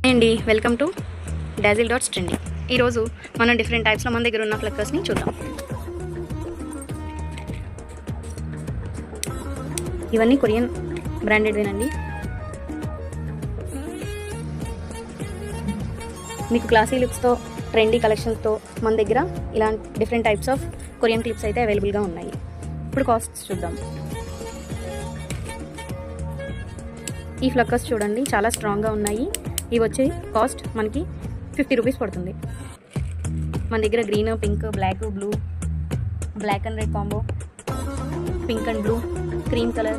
అండి welcome to Dazzle dots trending. ఈరోజు మనం డిఫరెంట్ టైప్స్లో మన దగ్గర ఉన్న ఫ్లక్కర్స్ని చూద్దాం. ఇవన్నీ కొరియన్ బ్రాండెడ్వేనండి. మీకు క్లాసీ లుక్స్తో ట్రెండీ కలెక్షన్స్తో మన దగ్గర ఇలాంటి different types of Korean clips అయితే అవైలబుల్గా ఉన్నాయి. ఇప్పుడు కాస్ట్స్ చూద్దాం. ఈ ఫ్లక్కర్స్ చూడండి, చాలా స్ట్రాంగ్గా ఉన్నాయి. ఇవి వచ్చే కాస్ట్ మనకి 50 రూపీస్ పడుతుంది. మన దగ్గర green, pink, black, blue, black and red combo, pink and blue, cream colour,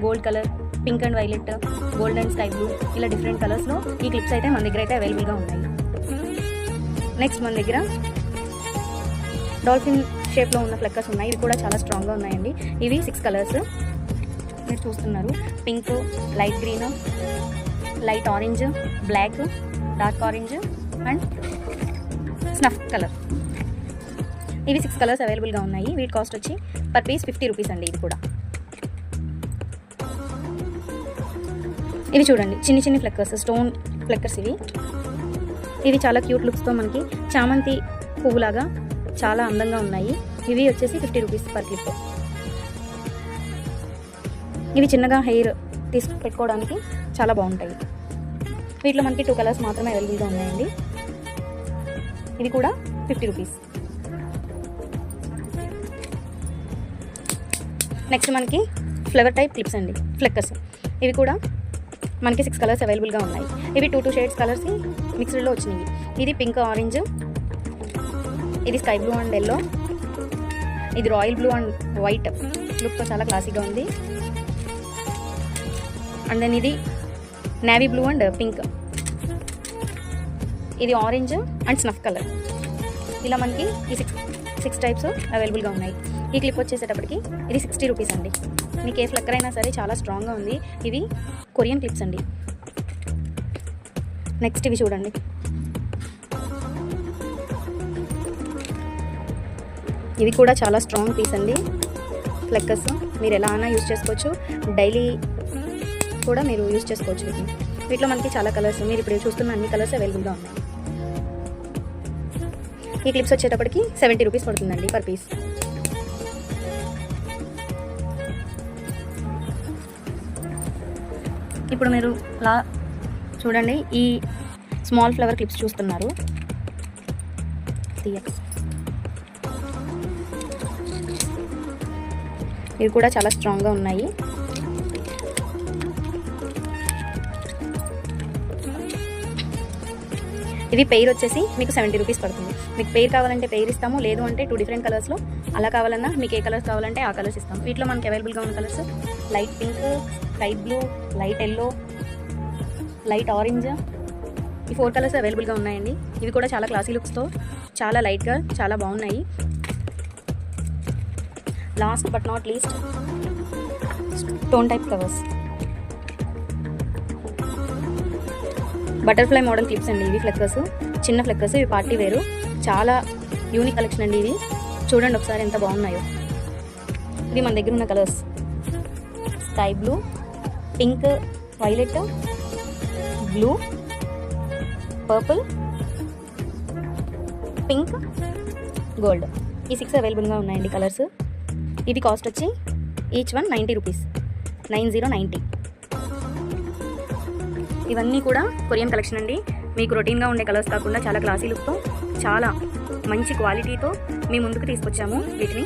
gold colour, pink and violet, gold and sky blue, ఇలా డిఫరెంట్ కలర్స్లో ఈ క్లిప్స్ అయితే మన దగ్గర అయితే అవైలబుల్గా ఉన్నాయి. నెక్స్ట్ మన దగ్గర డాల్ఫిన్ షేప్లో ఉన్న ఫ్లక్కర్స్ ఉన్నాయి. ఇవి కూడా చాలా స్ట్రాంగ్గా ఉన్నాయండి. ఇవి 6 కలర్స్ మీరు చూస్తున్నారు. Pink, light green, light orange, black, dark orange and snuff colour. ఇవి 6 కలర్స్ అవైలబుల్గా ఉన్నాయి. వీటి కాస్ట్ వచ్చి పర్ పీస్ 50 రూపీస్ అండి. ఇది కూడా ఇవి చూడండి, చిన్ని చిన్ని ఫ్లక్కర్స్, స్టోన్ ఫ్లక్కర్స్. ఇవి చాలా క్యూట్ లుక్స్తో మనకి చామంతి పువ్వులాగా చాలా అందంగా ఉన్నాయి. ఇవి వచ్చేసి 50 రూపీస్ పర్ క్లిప్. ఇవి చిన్నగా హెయిర్ తీసుకు పెట్టుకోవడానికి చాలా బాగుంటాయి. వీటిలో మనకి 2 కలర్స్ మాత్రమే అవైలబుల్గా ఉన్నాయండి. ఇవి కూడా 50 రూపీస్. నెక్స్ట్ మనకి ఫ్లవర్ టైప్ క్లిప్స్ అండి, ఫ్లక్కర్స్. ఇవి కూడా మనకి 6 కలర్స్ అవైలబుల్గా ఉన్నాయి. ఇవి 2 షేడ్స్ కలర్స్ మిక్స్డ్లో వచ్చినాయి. ఇది పింక్, ఆరెంజ్, ఇది స్కై బ్లూ అండ్ ఎల్లో, ఇది రాయల్ బ్లూ అండ్ వైట్ లుక్తో చాలా క్లాసీగా ఉంది. అండ్ దెన్ ఇది నేవీ బ్లూ అండ్ పింక్, ఇది ఆరెంజ్ అండ్ స్నఫ్ కలర్. ఇలా మనకి ఈ 6 టైప్స్ అవైలబుల్గా ఉన్నాయి. ఈ క్లిప్ వచ్చేసేటప్పటికి ఇది 60 రూపీస్ అండి. మీకు ఏ ఫ్లక్కర్ అయినా సరే చాలా స్ట్రాంగ్గా ఉంది. ఇవి కొరియన్ క్లిప్స్ అండి. నెక్స్ట్ ఇవి చూడండి, ఇవి కూడా చాలా స్ట్రాంగ్ పీస్ అండి ఫ్లక్కర్స్. మీరు ఎలా అయినా యూజ్ చేసుకోవచ్చు, డైలీ కూడా మీరు యూజ్ చేసుకోవచ్చు. వీటిలో మనకి చాలా కలర్స్, మీరు ఇప్పుడు చూస్తున్న అన్ని కలర్స్ అవైలబుల్గా ఉన్నాయి. ఈ క్లిప్స్ వచ్చేటప్పటికి 70 రూపీస్ పడుతుందండి పర్ పీస్. ఇప్పుడు మీరు చూడండి, ఈ స్మాల్ ఫ్లవర్ క్లిప్స్ చూస్తున్నారు. ఇవి కూడా చాలా స్ట్రాంగ్గా ఉన్నాయి. ఇవి పెయిర్ వచ్చేసి మీకు 70 రూపీస్ పడుతుంది. మీకు పెయిర్ కావాలంటే పెయిర్ ఇస్తాము, లేదు అంటే 2 డిఫరెంట్ కలర్స్లో అలా కావాలన్నా మీకు ఏ కలర్స్ కావాలంటే ఆ కలర్స్ ఇస్తాము. వీటిలో మనకి అవైలబుల్గా ఉన్న colours light pink, sky blue, light yellow, light orange, ఈ 4 కలర్స్ అవైలబుల్గా ఉన్నాయండి. ఇవి కూడా చాలా క్లాసీ లుక్స్తో చాలా లైట్గా చాలా బాగున్నాయి. Last but not least stone type flowers, butterfly model clips అండి. ఇవి ఫ్లక్కర్స్, చిన్న ఫ్లక్కర్స్. ఇవి పార్టీ వేరు, చాలా యూనిక్ కలెక్షన్ అండి. ఇవి చూడండి ఒకసారి ఎంత బాగున్నాయో. ఇవి మన దగ్గర ఉన్న colours sky blue, pink, violet, blue, purple, pink, gold. ఈ 6 అవైలబుల్గా ఉన్నాయండి కలర్స్. ఇవి కాస్ట్ వచ్చి ఈచ్ వన్ 90 రూపీస్, 90. ఇవన్నీ కూడా కొరియన్ కలెక్షన్ అండి. మీకు రొటీన్గా ఉండే కలర్స్ కాకుండా చాలా క్లాసీ లుక్తో చాలా మంచి క్వాలిటీతో మీ ముందుకు తీసుకొచ్చాము వీటిని.